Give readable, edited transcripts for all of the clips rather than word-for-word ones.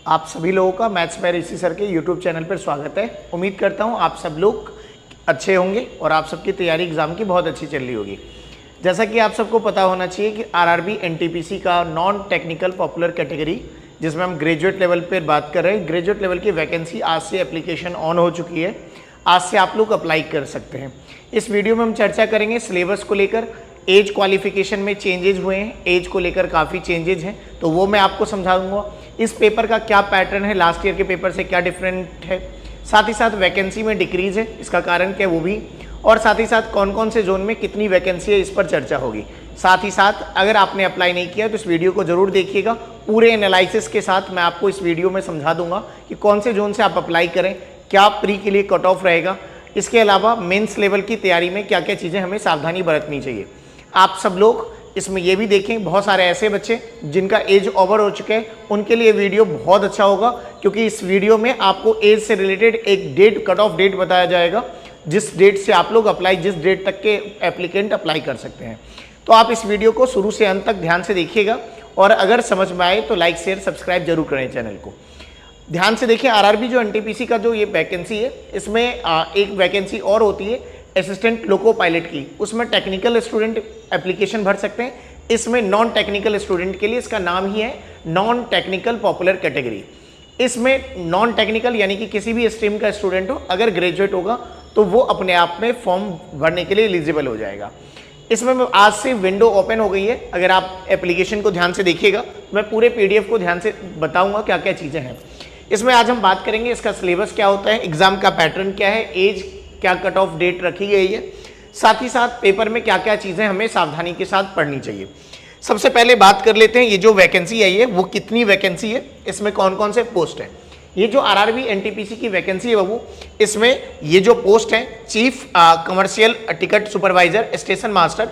आप सभी लोगों का मैथ्स बाय ऋषि सर के यूट्यूब चैनल पर स्वागत है। उम्मीद करता हूँ आप सब लोग अच्छे होंगे और आप सबकी तैयारी एग्ज़ाम की बहुत अच्छी चल रही होगी। जैसा कि आप सबको पता होना चाहिए कि आरआरबी एनटीपीसी का नॉन टेक्निकल पॉपुलर कैटेगरी, जिसमें हम ग्रेजुएट लेवल पर बात कर रहे हैं, ग्रेजुएट लेवल की वैकेंसी आज से एप्लीकेशन ऑन हो चुकी है। आज से आप लोग अप्लाई कर सकते हैं। इस वीडियो में हम चर्चा करेंगे सिलेबस को लेकर, एज क्वालिफिकेशन में चेंजेस हुए हैं, एज को लेकर काफ़ी चेंजेस हैं तो वो मैं आपको समझा दूंगा। इस पेपर का क्या पैटर्न है, लास्ट ईयर के पेपर से क्या डिफरेंट है, साथ ही साथ वैकेंसी में डिक्रीज है, इसका कारण क्या है वो भी, और साथ ही साथ कौन कौन से जोन में कितनी वैकेंसी है इस पर चर्चा होगी। साथ ही साथ अगर आपने अप्लाई नहीं किया तो इस वीडियो को जरूर देखिएगा। पूरे एनालिसिस के साथ मैं आपको इस वीडियो में समझा दूंगा कि कौन से जोन से आप अप्लाई करें, क्या प्री के लिए कट ऑफ रहेगा, इसके अलावा मेंस लेवल की तैयारी में क्या क्या चीज़ें हमें सावधानी बरतनी चाहिए। आप सब लोग इसमें ये भी देखें, बहुत सारे ऐसे बच्चे जिनका एज ओवर हो चुके हैं, उनके लिए वीडियो बहुत अच्छा होगा, क्योंकि इस वीडियो में आपको एज से रिलेटेड एक डेट, कट ऑफ डेट बताया जाएगा, जिस डेट से आप लोग अप्लाई, जिस डेट तक के एप्लीकेंट अप्लाई कर सकते हैं। तो आप इस वीडियो को शुरू से अंत तक ध्यान से देखिएगा और अगर समझ में आए तो लाइक शेयर सब्सक्राइब जरूर करें चैनल को। ध्यान से देखिए, आरआरबी जो एनटीपीसी का जो ये वैकेंसी है, इसमें एक वैकेंसी और होती है असिस्टेंट लोको पायलट की। उसमें टेक्निकल स्टूडेंट एप्लीकेशन भर सकते हैं। इसमें नॉन टेक्निकल स्टूडेंट के लिए इसका नाम ही है नॉन टेक्निकल पॉपुलर कैटेगरी। इसमें नॉन टेक्निकल यानी कि किसी भी स्ट्रीम का स्टूडेंट हो, अगर ग्रेजुएट होगा तो वो अपने आप में फॉर्म भरने के लिए एलिजिबल हो जाएगा। इसमें आज से विंडो ओपन हो गई है। अगर आप एप्लीकेशन को ध्यान से देखिएगा, मैं पूरे पीडीएफ को ध्यान से बताऊंगा क्या क्या चीज़ें हैं। इसमें आज हम बात करेंगे इसका सिलेबस क्या होता है, एग्जाम का पैटर्न क्या है, एज क्या कट ऑफ डेट रखी गई है, साथ ही साथ पेपर में क्या क्या चीज़ें हमें सावधानी के साथ पढ़नी चाहिए। सबसे पहले बात कर लेते हैं ये जो वैकेंसी आई है वो कितनी वैकेंसी है, इसमें कौन कौन से पोस्ट हैं। ये जो आरआरबी एनटीपीसी की वैकेंसी है बाबू, इसमें ये जो पोस्ट है chief commercial ticket supervisor, station master,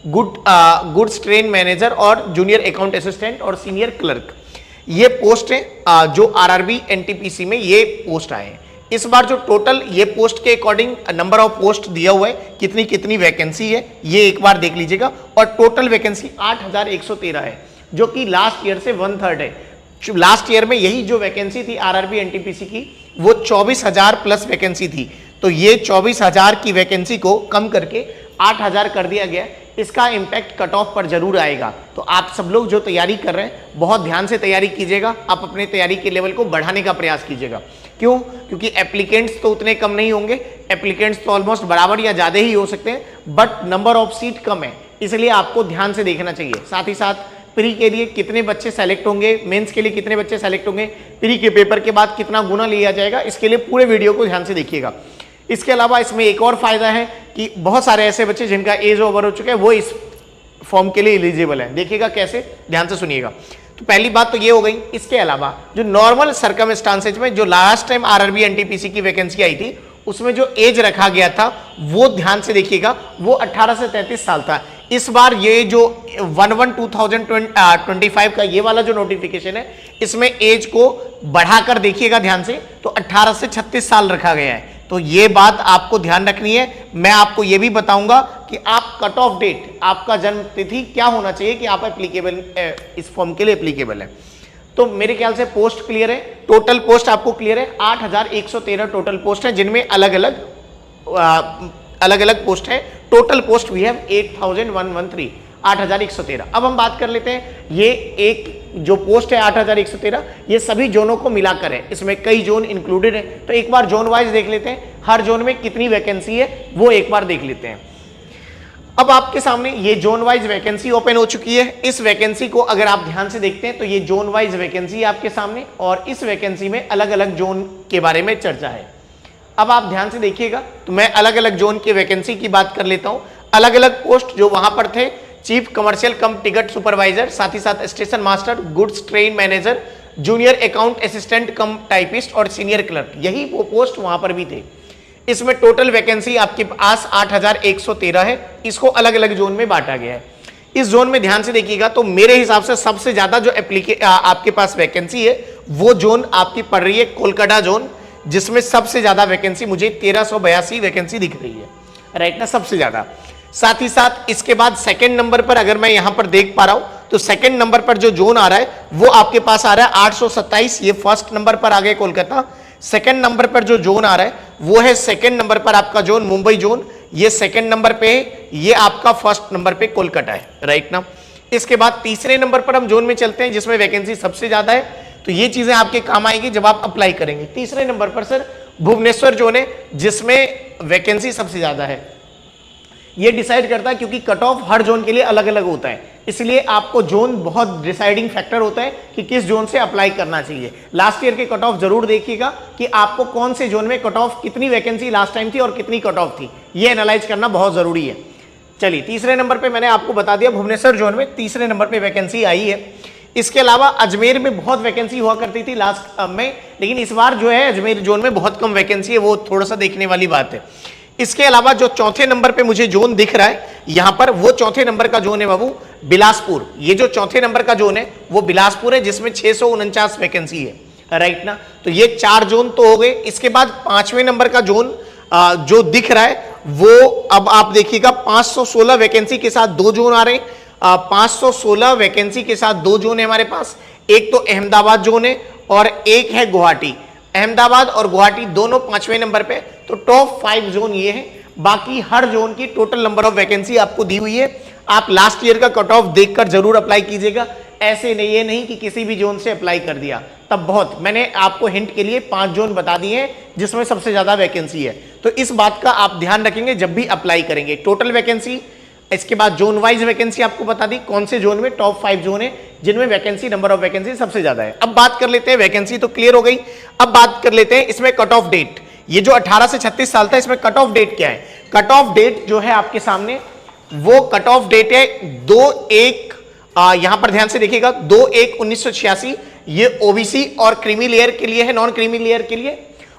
goods train manager और जूनियर अकाउंट असिस्टेंट और सीनियर क्लर्क, ये पोस्ट है जो आरआरबी एनटीपीसी में ये पोस्ट आए हैं। इस बार जो टोटल ये पोस्ट के अकॉर्डिंग नंबर ऑफ पोस्ट दिया हुआ है, कितनी कितनी वैकेंसी है ये एक बार देख लीजिएगा। और टोटल वैकेंसी 8113 है, जो कि लास्ट ईयर से 1/3 है। लास्ट ईयर में यही जो वैकेंसी थी आरआरबी एनटीपीसी की, वो 24,000 प्लस वैकेंसी थी। तो ये 24,000 की वैकेंसी को कम करके 8,000 कर दिया गया। इसका इम्पैक्ट कट ऑफ पर जरूर आएगा। तो आप सब लोग जो तैयारी कर रहे हैं बहुत ध्यान से तैयारी कीजिएगा। आप अपने तैयारी के लेवल को बढ़ाने का प्रयास कीजिएगा। क्यों? क्योंकि एप्लीकेंट्स तो उतने कम नहीं होंगे, एप्लीकेंट्स तो ऑलमोस्ट बराबर या ज़्यादा ही हो सकते हैं, बट नंबर ऑफ सीट कम है, इसलिए आपको ध्यान से देखना चाहिए। साथ ही साथ प्री के लिए कितने बच्चे सेलेक्ट होंगे, मेंस के लिए कितने बच्चे सेलेक्ट होंगे, प्री के पेपर के बाद कितना गुना लिया जाएगा, इसके लिए पूरे वीडियो को ध्यान से देखिएगा। इसके अलावा इसमें एक और फायदा है कि बहुत सारे ऐसे बच्चे जिनका एज ओवर हो चुका है वो इस फॉर्म के लिए एलिजिबल है। देखिएगा कैसे, ध्यान से सुनिएगा। तो पहली बात तो ये हो गई। इसके अलावा जो नॉर्मल सर्कमस्टांसेज में जो लास्ट टाइम आरआरबी एनटीपीसी की वैकेंसी आई थी, उसमें जो एज रखा गया था वो ध्यान से देखिएगा, वो 18 से 33 साल था। इस बार ये जो 11/2025 का ये वाला जो नोटिफिकेशन है, इसमें एज को बढ़ाकर देखिएगा ध्यान से, तो 18 से 36 साल रखा गया है। तो ये बात आपको ध्यान रखनी है। मैं आपको ये भी बताऊंगा कि आप कट ऑफ डेट, आपका जन्म तिथि क्या होना चाहिए कि आप एप्लीकेबल, इस फॉर्म के लिए एप्लीकेबल है। तो मेरे ख्याल से पोस्ट क्लियर है, टोटल पोस्ट आपको क्लियर है। 8113 टोटल पोस्ट है, जिनमें अलग अलग पोस्ट है। Total post we have 8113, 8113। अब हम बात कर लेते हैं, ये एक जो पोस्ट है 8113, ये सभी जोनों को मिलाकर है, इसमें कई जोन इंक्लूडेड है। तो एक बार जोन वाइज देख लेते हैं, हर जोन में कितनी वैकेंसी है वो एक बार देख लेते हैं। अब आपके सामने ये जोन वाइज वैकेंसी ओपन हो चुकी है। इस वैकेंसी को अगर आप ध्यान से देखते हैं तो ये जोन वाइज वैकेंसी है आपके सामने, और इस वैकेंसी में अलग अलग जोन के बारे में चर्चा है। अब आप ध्यान से देखिएगा, तो मैं अलग अलग जोन की वैकेंसी की बात कर लेता हूं। अलग अलग पोस्ट जो वहां पर थे, चीफ कमर्शियल कम टिकट सुपरवाइजर, साथ ही साथ station master, goods train manager, junior account assistant कम टाइपिस्ट और सीनियर क्लर्क, यही वो पोस्ट वहां पर भी थे। इसमें टोटल वैकेंसी आपके पास 8113 है। इसको अलग अलग जोन में बांटा गया है। इस जोन में ध्यान से देखिएगा, तो मेरे हिसाब से सबसे ज्यादा जो आपके पास वैकेंसी है वो जोन आपकी पड़ रही है कोलकाता जोन, जिसमें सबसे ज्यादा वैकेंसी मुझे 1382 वैकेंसी दिख रही है, राइट ना, सबसे ज्यादा। साथ ही साथ इसके बाद सेकंड नंबर पर अगर मैं यहां पर देख पा रहा हूं तो सेकंड नंबर पर जो जोन आ रहा है वो आपके पास आ रहा है 827, ये फर्स्ट नंबर पर आ गए कोलकाता। सेकंड नंबर पर जो जोन आ रहा है वो है सेकंड नंबर पर आपका जोन मुंबई जोन, ये सेकंड नंबर पे है, ये आपका फर्स्ट नंबर पे कोलकाता है, राइट ना। इसके बाद तीसरे नंबर पर हम जोन में चलते हैं जिसमें वैकेंसी सबसे ज्यादा है, तो ये चीजें आपके काम आएगी जब आप अप्लाई करेंगे। तीसरे नंबर पर सर भुवनेश्वर जोन है जिसमें वैकेंसी सबसे ज्यादा है। ये डिसाइड करता है क्योंकि कट ऑफ हर जोन के लिए अलग अलग होता है, इसलिए आपको जोन बहुत डिसाइडिंग फैक्टर होता है कि किस जोन से अप्लाई करना चाहिए। लास्ट ईयर के कट ऑफ जरूर देखिएगा कि आपको कौन से जोन में कट ऑफ, कितनी वैकेंसी लास्ट टाइम थी और कितनी कट ऑफ थी, ये एनालाइज करना बहुत जरूरी है। चलिए तीसरे नंबर पे मैंने आपको बता दिया भुवनेश्वर जोन में तीसरे नंबर पे वैकेंसी आई है। इसके अलावा अजमेर में बहुत वैकेंसी हुआ करती थी लास्ट में, लेकिन इस बार जो है अजमेर जोन में बहुत कम वैकेंसी है, वो थोड़ा सा देखने वाली बात है। इसके अलावा जो चौथे नंबर पे मुझे जोन दिख रहा है यहां पर, वो चौथे नंबर का जोन है बाबू बिलासपुर। ये जो चौथे नंबर का जोन है वो बिलासपुर है जिसमें 649 वैकेंसी है, राइट ना। तो ये 4 जोन तो हो गए। इसके बाद 5वें नंबर का जोन जो दिख रहा है वो अब आप देखिएगा 516 वैकेंसी के साथ 2 जोन आ रहे हैं। 516 वैकेंसी के साथ 2 जोन है हमारे पास, एक तो अहमदाबाद जोन है और एक है गुवाहाटी। अहमदाबाद और गुवाहाटी दोनों 5वें नंबर पे, तो टॉप 5 जोन ये है। बाकी हर जोन की टोटल नंबर ऑफ वैकेंसी आपको दी हुई है। आप लास्ट ईयर का कट ऑफ देखकर जरूर अप्लाई कीजिएगा, ऐसे नहीं, ये नहीं कि किसी भी जोन से अप्लाई कर दिया तब बहुत। मैंने आपको हिंट के लिए 5 जोन बता दिए हैं जिसमें सबसे ज्यादा वैकेंसी है, तो इस बात का आप ध्यान रखेंगे जब भी अप्लाई करेंगे। टोटल वैकेंसी, इसके बाद जोन वाइज वैकेंसी आपको बता दी कौन से जोन में टॉप 5 जोन है जिनमें वैकेंसी, नंबर ऑफ वैकेंसी सबसे ज्यादा है। अब बात कर लेते हैं, वैकेंसी तो क्लियर हो गई, अब बात कर लेते हैं इसमें कट ऑफ डेट। ये जो 18 से 36 साल था इसमें कट ऑफ डेट क्या है? कट ऑफ डेट जो है आपके सामने वो कट ऑफ डेट है 2/1, यहां पर ध्यान से देखिएगा 2/1/1986। ये ओबीसी और क्रीमी लेयर के लिए है, नॉन क्रीमी लेयर के लिए,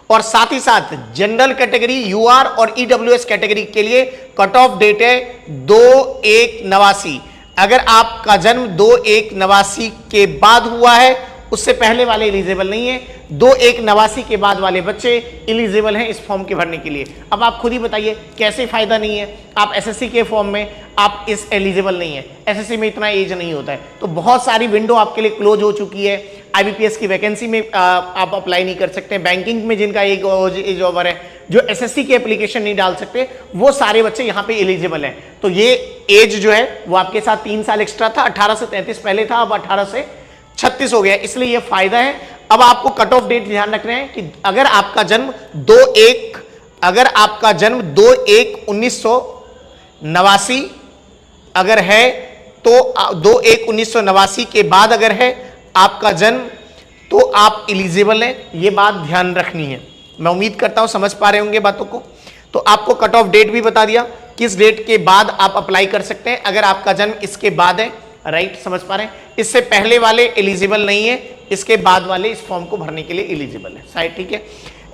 और साथ ही साथ जनरल कैटेगरी, यूआर और ईडब्ल्यूएस कैटेगरी के लिए कट ऑफ डेट है 2/1/89। अगर आपका जन्म 2/1/89 के बाद हुआ है, उससे पहले वाले एलिजिबल नहीं है। 2/1/89 के बाद वाले बच्चे एलिजिबल हैं इस फॉर्म के भरने के लिए। अब आप खुद ही बताइए कैसे फायदा नहीं है? आप एसएससी के फॉर्म में आप इस एलिजिबल नहीं है, एसएससी में इतना एज नहीं होता है, तो बहुत सारी विंडो आपके लिए क्लोज हो चुकी है। आईबीपीएस की वैकेंसी में आप अप्लाई नहीं कर सकते, बैंकिंग में जिनका एज ओवर है, जो एसएससी की एप्लीकेशन नहीं डाल सकते, वो सारे बच्चे यहाँ पे एलिजिबल हैं। तो ये एज जो है वो आपके साथ 3 साल एक्स्ट्रा था, 18 से 33 पहले था, अब 18 से 36 हो गया, इसलिए ये फायदा है। अब आपको कट ऑफ डेट ध्यान रखना है कि अगर आपका जन्म 2/1/1989 अगर है, तो 2/1/1989 के बाद अगर है आपका जन्म, तो आप एलिजिबल हैं, ये बात ध्यान रखनी है। मैं उम्मीद करता हूं समझ पा रहे होंगे बातों को। तो आपको कट ऑफ डेट भी बता दिया, किस डेट के बाद आप अप्लाई कर सकते हैं अगर आपका जन्म इसके बाद है, राइट, समझ पा रहे हैं। इससे पहले वाले एलिजिबल नहीं है, इसके बाद वाले इस फॉर्म को भरने के लिए एलिजिबल है, साइड, ठीक है।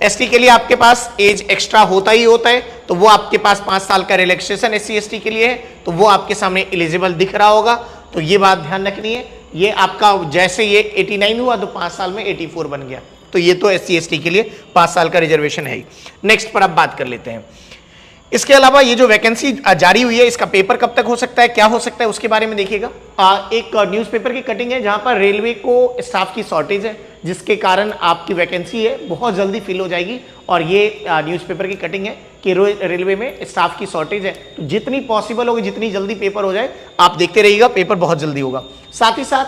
एसटी के लिए आपके पास एज एक्स्ट्रा होता ही होता है, तो वो आपके पास 5 साल का रिलैक्सेशन एससी एसटी के लिए है, तो वो आपके सामने एलिजिबल दिख रहा होगा। तो ये बात ध्यान रखनी है, ये आपका जैसे ये 89 हुआ तो 5 साल में 84 बन गया, तो ये तो एससी एसटी के लिए 5 साल का रिजर्वेशन है ही। नेक्स्ट पर अब बात कर लेते हैं। इसके अलावा ये जो वैकेंसी जारी हुई है इसका पेपर कब तक हो सकता है, क्या हो सकता है, उसके बारे में देखिएगा। एक न्यूज़पेपर की कटिंग है जहां पर रेलवे को स्टाफ की शॉर्टेज है, जिसके कारण आपकी वैकेंसी है बहुत जल्दी फिल हो जाएगी। और ये न्यूज़पेपर की कटिंग है कि रेलवे में स्टाफ की शॉर्टेज है, तो जितनी पॉसिबल होगी, जितनी जल्दी पेपर हो जाए आप देखते रहिएगा, पेपर बहुत जल्दी होगा। साथ ही साथ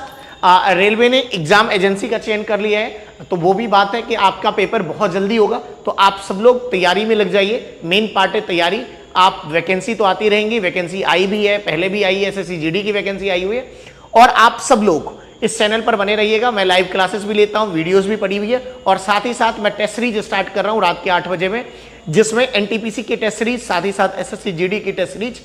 रेलवे ने एग्जाम एजेंसी का चयन कर लिया है, तो वो भी बात है कि आपका पेपर बहुत जल्दी होगा, तो आप सब लोग तैयारी में लग जाइए। मेन पार्ट है तैयारी। आप वैकेंसी तो आती रहेंगी, वैकेंसी आई भी है, पहले भी आई है, एसएससी जीडी की वैकेंसी आई हुई है। और आप सब लोग इस चैनल पर बने रहिएगा, मैं लाइव क्लासेस भी लेता हूँ, वीडियोस भी पड़ी हुई है, और साथ ही साथ मैं टेस्ट सीरीज स्टार्ट कर रहा हूँ रात के 8 बजे में, जिसमें एनटीपीसी की टेस्ट सीरीज, साथ ही साथ एसएससी जीडी की टेस्ट सीरीज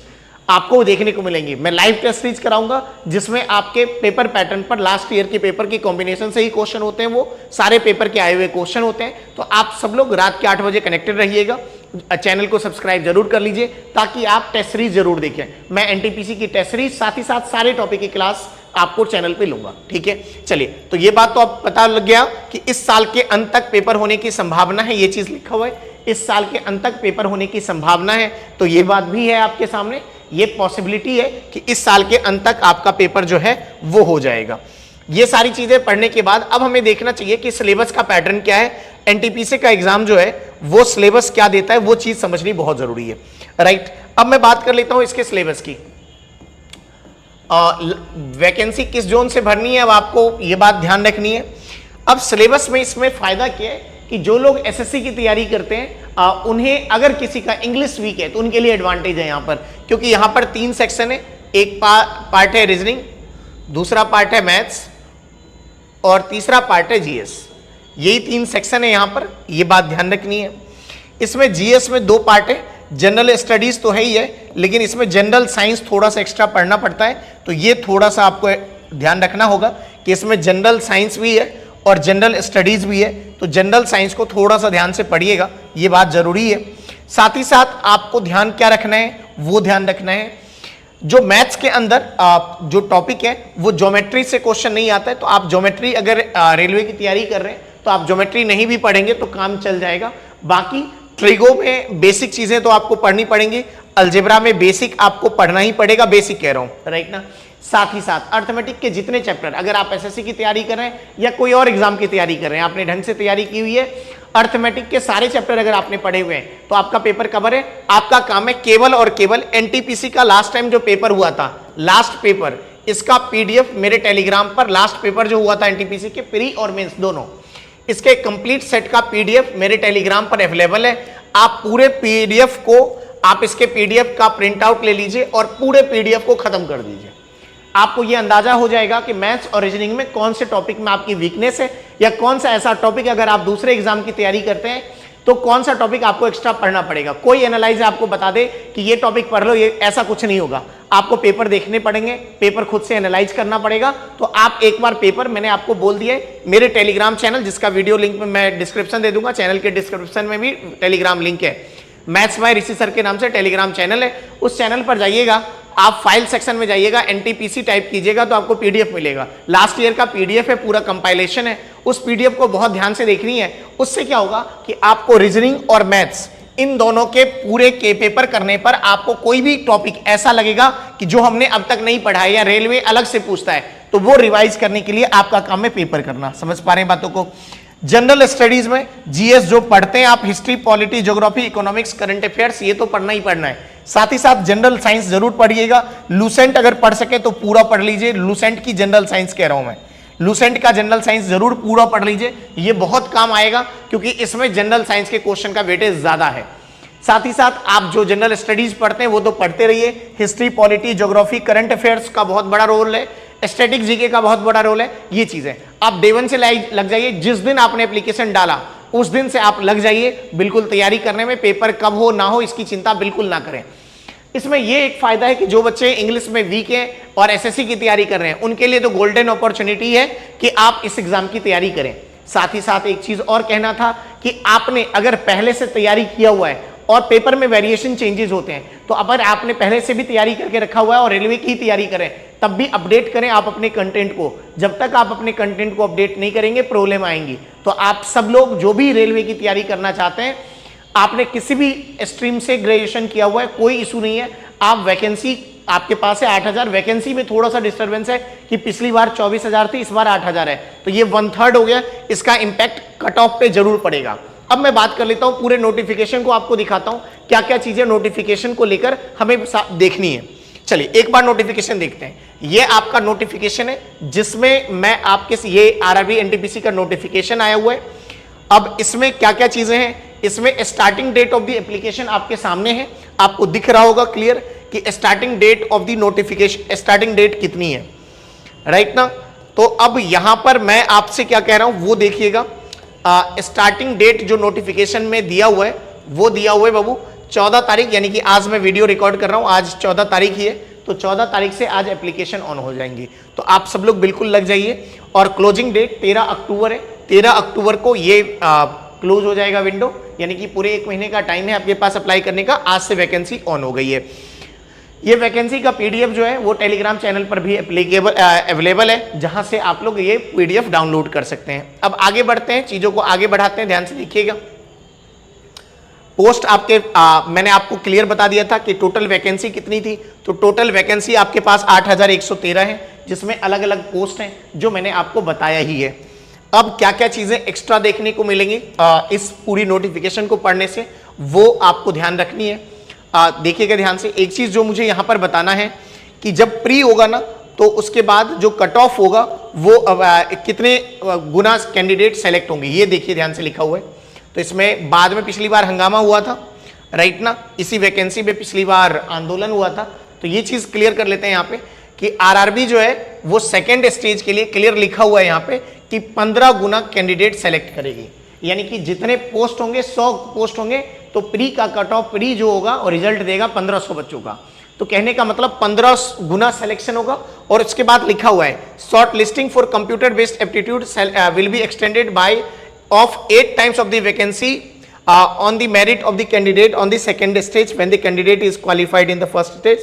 आपको देखने को मिलेंगी। मैं लाइव टेस्ट सीरीज कराऊंगा जिसमें आपके पेपर पैटर्न पर लास्ट ईयर के पेपर की कॉम्बिनेशन से ही क्वेश्चन होते हैं, वो सारे पेपर के आए हुए क्वेश्चन होते हैं। तो आप सब लोग रात के 8 बजे कनेक्टेड रहिएगा, चैनल को सब्सक्राइब जरूर कर लीजिए ताकि आप टेस्ट सीरीज जरूर देखें। मैं एनटीपीसी की टेस्ट सीरीज साथ ही साथ सारे टॉपिक की क्लास आपको चैनल पे लूंगा, ठीक है। चलिए, तो ये बात तो अब पता लग गया कि इस साल के अंत तक पेपर होने की संभावना है, ये चीज लिखा हुआ है, इस साल के अंत तक पेपर होने की संभावना है। तो ये बात भी है आपके सामने ये पॉसिबिलिटी है कि इस साल के अंत तक आपका पेपर जो है वो हो जाएगा। ये सारी चीजें पढ़ने के बाद अब हमें देखना चाहिए कि सिलेबस का पैटर्न क्या है, एनटीपीसी का एग्जाम जो है वो सिलेबस क्या देता है, वो चीज समझनी बहुत जरूरी है, राइट। अब मैं बात कर लेता हूं इसके सिलेबस की। वैकेंसी किस जोन से भरनी है, अब आपको ये बात ध्यान रखनी है। अब सिलेबस में इसमें फायदा क्या है कि जो लोग एसएससी की तैयारी करते हैं उन्हें अगर किसी का इंग्लिश वीक है तो उनके लिए एडवांटेज है यहाँ पर, क्योंकि यहाँ पर 3 सेक्शन है। एक पार्ट है रीजनिंग, दूसरा पार्ट है मैथ्स और तीसरा पार्ट है जीएस। यही 3 सेक्शन है यहाँ पर, ये बात ध्यान रखनी है। इसमें जीएस में 2 पार्ट है, जनरल स्टडीज तो है ही है, लेकिन इसमें जनरल साइंस थोड़ा सा एक्स्ट्रा पढ़ना पड़ता है, तो ये थोड़ा सा आपको ध्यान रखना होगा कि इसमें जनरल साइंस भी है और जनरल स्टडीज भी है, तो जनरल साइंस को थोड़ा सा ध्यान से पढ़िएगा, ये बात जरूरी है। साथ ही साथ आपको ध्यान क्या रखना है, वो ध्यान रखना है जो मैथ्स के अंदर जो टॉपिक है वो ज्योमेट्री से क्वेश्चन नहीं आता है, तो आप ज्योमेट्री अगर रेलवे की तैयारी कर रहे हैं तो आप ज्योमेट्री नहीं भी पढ़ेंगे तो काम चल जाएगा। बाकी ट्रिगो में बेसिक चीजें तो आपको पढ़नी पड़ेंगी, अलजेब्रा में बेसिक आपको पढ़ना ही पड़ेगा, बेसिक कह रहा हूं, राइट ना। साथ ही साथ अर्थमेटिक के जितने चैप्टर, अगर आप एसएससी की तैयारी कर रहे हैं या कोई और एग्जाम की तैयारी कर रहे हैं, आपने ढंग से तैयारी की हुई है, अर्थमेटिक के सारे चैप्टर अगर आपने पढ़े हुए हैं तो आपका पेपर कवर है। आपका काम है केवल और केवल एनटीपीसी का लास्ट टाइम जो पेपर हुआ था, लास्ट पेपर, इसका पीडीएफ मेरे टेलीग्राम पर, लास्ट पेपर जो हुआ था एनटीपीसी के प्री और मेंस दोनों, इसके कंप्लीट सेट का पीडीएफ मेरे टेलीग्राम पर अवेलेबल है। आप पूरे पीडीएफ को, आप इसके पीडीएफ का प्रिंट आउट ले लीजिए और पूरे पीडीएफ को खत्म कर दीजिए। आपको यह अंदाजा हो जाएगा कि मैथ्स और रीजनिंग में कौन से टॉपिक में आपकी वीकनेस है, या कौन सा ऐसा टॉपिक अगर आप दूसरे एग्जाम की तैयारी करते हैं तो कौन सा टॉपिक आपको एक्स्ट्रा पढ़ना पड़ेगा। कोई एनालाइज आपको बता दे कि ये टॉपिक पढ़ लो, ये ऐसा कुछ नहीं होगा। आपको पेपर देखने पड़ेंगे, पेपर खुद से एनालाइज करना पड़ेगा। तो आप एक बार पेपर, मैंने आपको बोल दिया है, मेरे टेलीग्राम चैनल, जिसका वीडियो लिंक में मैं डिस्क्रिप्शन दे दूंगा, चैनल के डिस्क्रिप्शन में भी टेलीग्राम लिंक है, मैथ्स बाय ऋषि सर के नाम से टेलीग्राम चैनल है, उस चैनल पर जाइएगा, आप फाइल सेक्शन में जाइएगा, एनटीपीसी टाइप कीजिएगा तो आपको पीडीएफ मिलेगा। लास्ट ईयर का पीडीएफ है, पूरा कंपाइलेशन है, उस पीडीएफ को बहुत ध्यान से देखनी है। उससे क्या होगा कि आपको रीजनिंग और मैथ्स इन दोनों के पूरे के पेपर करने पर आपको कोई भी टॉपिक ऐसा लगेगा कि जो हमने अब तक नहीं पढ़ा है या रेलवे अलग से पूछता है, तो वो रिवाइज करने के लिए आपका काम है पेपर करना। समझ पा रहे हैं बातों को। जनरल स्टडीज में जीएस जो पढ़ते हैं आप, history, polity, geography, economics, current affairs, ये तो पढ़ना ही पढ़ना है। साथ ही साथ जनरल साइंस जरूर पढ़िएगा। लूसेंट अगर पढ़ सके तो पूरा पढ़ लीजिए। लूसेंट की जनरल साइंस कह रहा हूं मैं, लूसेंट का जनरल साइंस जरूर पूरा पढ़ लीजिए, ये बहुत काम आएगा क्योंकि इसमें जनरल साइंस के क्वेश्चन का वेटेज ज्यादा है। साथ ही साथ आप जो जनरल स्टडीज पढ़ते हैं वो तो पढ़ते रहिए। History, polity, geography, current affairs का बहुत बड़ा रोल है, स्टैटिक जीके का बहुत बड़ा रोल है। ये चीजें आप डे 1 से लग जाइए। जिस दिन आपने एप्लीकेशन डाला उस दिन से आप लग जाइए बिल्कुल तैयारी करने में। पेपर कब हो ना हो इसकी चिंता बिल्कुल ना करें। इसमें ये एक फायदा है कि जो बच्चे इंग्लिश में वीक हैं और एसएससी की तैयारी कर रहे हैं उनके लिए तो गोल्डन अपॉर्चुनिटी है कि आप इस एग्जाम की तैयारी करें। साथ ही साथ एक चीज और कहना था कि आपने अगर पहले से तैयारी किया हुआ है और पेपर में वेरिएशन चेंजेस होते हैं, तो अगर आपने पहले से भी तैयारी करके रखा हुआ है और रेलवे की तैयारी करें तब भी अपडेट करें आप अपने कंटेंट को। जब तक आप अपने कंटेंट को अपडेट नहीं करेंगे प्रॉब्लम आएंगी। तो आप सब लोग जो भी रेलवे की तैयारी करना चाहते हैं, आपने किसी भी स्ट्रीम से ग्रेजुएशन किया हुआ है, कोई इशू नहीं है। आप वैकेंसी आपके पास है 8000, वैकेंसी में थोड़ा सा डिस्टर्बेंस है कि पिछली बार 24000 थी, इस बार 8000 है, तो ये 1/3 हो गया। इसका इंपैक्ट कट ऑफ पे जरूर पड़ेगा। अब मैं बात कर लेता हूं पूरे नोटिफिकेशन को, आपको दिखाता हूं क्या क्या चीजें नोटिफिकेशन को लेकर हमें देखनी है। चलिए एक बार नोटिफिकेशन देखते हैं। ये आपका नोटिफिकेशन है जिसमें मैं आपके, ये आरआरबी एनटीपीसी का नोटिफिकेशन आया हुआ है। अब इसमें क्या क्या चीजें हैं, इसमें starting date of the application आपके सामने है, आपको दिख रहा होगा क्लियर कि starting date of the notification, starting date कितनी है, राइट ना। तो अब यहां पर मैं आपसे क्या कह रहा हूं वो देखिएगा। स्टार्टिंग डेट जो नोटिफिकेशन में दिया हुआ है वो दिया हुआ है बाबू 14 तारीख, यानी कि आज मैं वीडियो रिकॉर्ड कर रहा हूं, आज 14 तारीख ही है, तो 14 तारीख से आज एप्लीकेशन ऑन हो जाएंगी। तो आप सब लोग बिल्कुल लग जाइए। और क्लोजिंग डेट 13 अक्टूबर है, 13 अक्टूबर को ये क्लोज हो जाएगा विंडो, यानी कि पूरे 1 महीने का टाइम है आपके पास अप्लाई करने का। आज से वैकेंसी ऑन हो गई है। ये वैकेंसी का पीडीएफ जो है वो टेलीग्राम चैनल पर भी अवेलेबल है, जहां से आप लोग ये पीडीएफ डाउनलोड कर सकते हैं। अब आगे बढ़ते हैं, चीजों को आगे बढ़ाते हैं, ध्यान से देखिएगा। पोस्ट आपके मैंने आपको क्लियर बता दिया था कि टोटल वैकेंसी कितनी थी। तो टोटल वैकेंसी आपके पास 8113 है, जिसमें अलग अलग पोस्ट हैं जो मैंने आपको बताया ही है। अब क्या क्या चीजें एक्स्ट्रा देखने को मिलेंगी इस पूरी नोटिफिकेशन को पढ़ने से, वो आपको ध्यान रखनी है। देखिएगा ध्यान से, एक चीज जो मुझे यहां पर बताना है कि जब प्री होगा ना, तो उसके बाद जो कट ऑफ होगा वो कितने गुना कैंडिडेट सेलेक्ट होंगे, ये देखिए ध्यान से लिखा हुआ है। तो इसमें बाद में पिछली बार हंगामा हुआ था, राइट ना, इसी वैकेंसी पे पिछली बार आंदोलन हुआ था। तो ये चीज क्लियर कर लेते हैं यहाँ पे कि आरआरबी जो है वो सेकेंड स्टेज के लिए क्लियर लिखा हुआ है यहाँ पे कि 15 गुना कैंडिडेट सेलेक्ट करेगी। यानी कि जितने पोस्ट होंगे, 100 पोस्ट होंगे, तो प्री का कट ऑफ, प्री जो होगा और रिजल्ट देगा 1500 बच्चों का। तो कहने का मतलब 15 गुना सिलेक्शन होगा। और इसके बाद लिखा हुआ है short listing for computer based aptitude will be extended by of 8 times of the vacancy on the merit of the candidate on the second stage when the candidate is qualified in the first stage।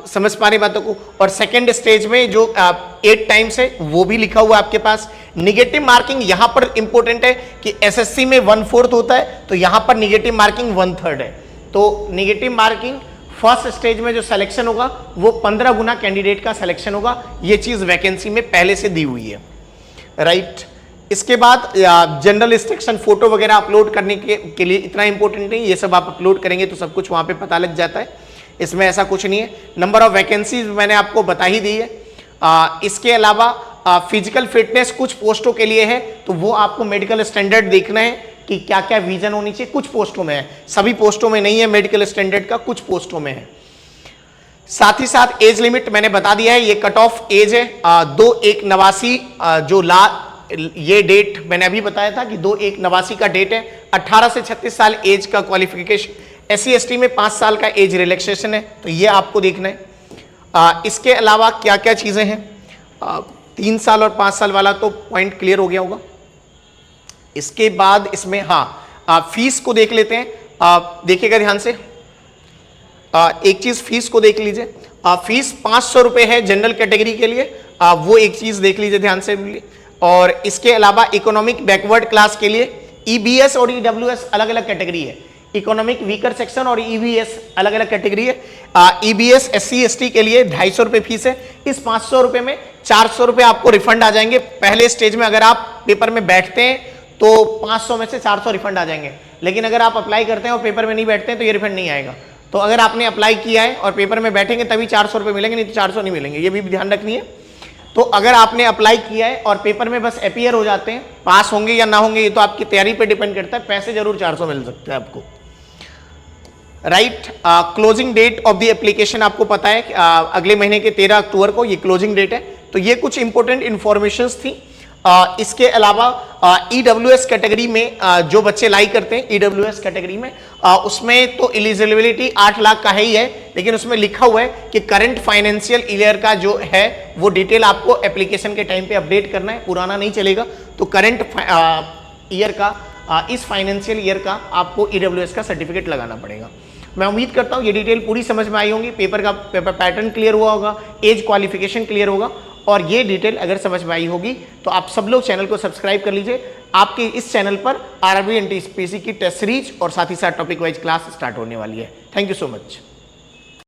समझ पा रहे बातों को। और second stage में जो 8 times है वो भी लिखा हुआ है आपके पास। निगेटिव मार्किंग यहां पर इंपॉर्टेंट है कि एसएससी में 1/4 होता है, तो यहां पर निगेटिव मार्किंग 1/3 है। तो निगेटिव मार्किंग फर्स्ट स्टेज में जो सिलेक्शन होगा वो 15 गुना कैंडिडेट का सिलेक्शन होगा। ये चीज वैकेंसी में पहले से दी हुई है, राइट। इसके बाद जनरल इंस्ट्रक्शन, फोटो वगैरह अपलोड करने के लिए इतना इंपॉर्टेंट नहीं, ये सब आप अपलोड करेंगे तो सब कुछ वहां पे पता लग जाता है, इसमें ऐसा कुछ नहीं है। नंबर ऑफ वैकेंसीज मैंने आपको बता ही दी है। इसके अलावा फिजिकल फिटनेस कुछ पोस्टों के लिए है, तो वो आपको मेडिकल स्टैंडर्ड देखना है कि क्या क्या विजन होनी चाहिए। कुछ पोस्टों में है, सभी पोस्टों में नहीं है मेडिकल स्टैंडर्ड का, कुछ पोस्टों में है। साथ ही साथ एज लिमिट मैंने बता दिया है, ये कट ऑफ एज है 2/1/89 जो ये डेट मैंने अभी बताया था कि 2/1/89 का डेट है। 18 से 36 साल एज का क्वालिफिकेशन। SC/ST में 5 साल का एज रिलैक्सेशन है, तो ये आपको देखना है। इसके अलावा क्या क्या चीजें हैं, 3 साल और 5 साल वाला तो पॉइंट क्लियर हो गया होगा। इसके बाद इसमें फीस को देख लेते हैं। देखिएगा ध्यान से, एक चीज फीस को देख लीजिए। फीस 500 रुपए है जनरल कैटेगरी के लिए, वो एक चीज देख लीजिए ध्यान से। और इसके अलावा इकोनॉमिक बैकवर्ड क्लास के लिए EBS और EWS अलग अलग कैटेगरी है। इकोनॉमिक वीकर सेक्शन और EVS अलग अलग कैटेगरी है। EBS SC/ST के लिए 250 रुपए फीस है। इस 500 रुपए में 400 रुपए आपको रिफंड आ जाएंगे पहले स्टेज में। अगर आप पेपर में बैठते हैं तो 500 में से 400 रिफंड आ जाएंगे, लेकिन अगर आप अप्लाई करते हैं और पेपर में नहीं बैठते हैं तो ये रिफंड नहीं आएगा। तो अगर आपने अप्लाई किया है और पेपर में बैठेंगे तभी 400 रुपए मिलेंगे, नहीं तो 400 नहीं मिलेंगे, ये भी ध्यान रखनी है। तो अगर आपने अप्लाई किया है और पेपर में बस अपीयर हो जाते हैं, पास होंगे या ना होंगे ये तो आपकी तैयारी पे डिपेंड करता है, पैसे जरूर 400 मिल सकते हैं आपको, right. Closing date of the application आपको पता है, अगले महीने के 13 अक्टूबर को ये क्लोजिंग डेट है। तो ये कुछ इंपॉर्टेंट इंफॉर्मेशंस थी। इसके अलावा EWS कैटेगरी में जो बच्चे लाई करते हैं EWS कैटेगरी में, उसमें तो एलिजिबिलिटी 8 लाख का है ही है, लेकिन उसमें लिखा हुआ है कि करंट फाइनेंशियल ईयर का जो है वो डिटेल आपको एप्लीकेशन के टाइम पे अपडेट करना है, पुराना नहीं चलेगा। तो करंट ईयर का, इस फाइनेंशियल ईयर का आपको EWS का सर्टिफिकेट लगाना पड़ेगा। मैं उम्मीद करता हूँ ये डिटेल पूरी समझ में आई होंगी, पेपर का पैटर्न क्लियर हुआ होगा, एज क्वालिफिकेशन क्लियर होगा, और ये डिटेल अगर समझ में आई होगी तो आप सब लोग चैनल को सब्सक्राइब कर लीजिए। आपके इस चैनल पर RRB NTPC की टेस्ट सीरीज और साथ ही साथ टॉपिक वाइज क्लास स्टार्ट होने वाली है। Thank you so much.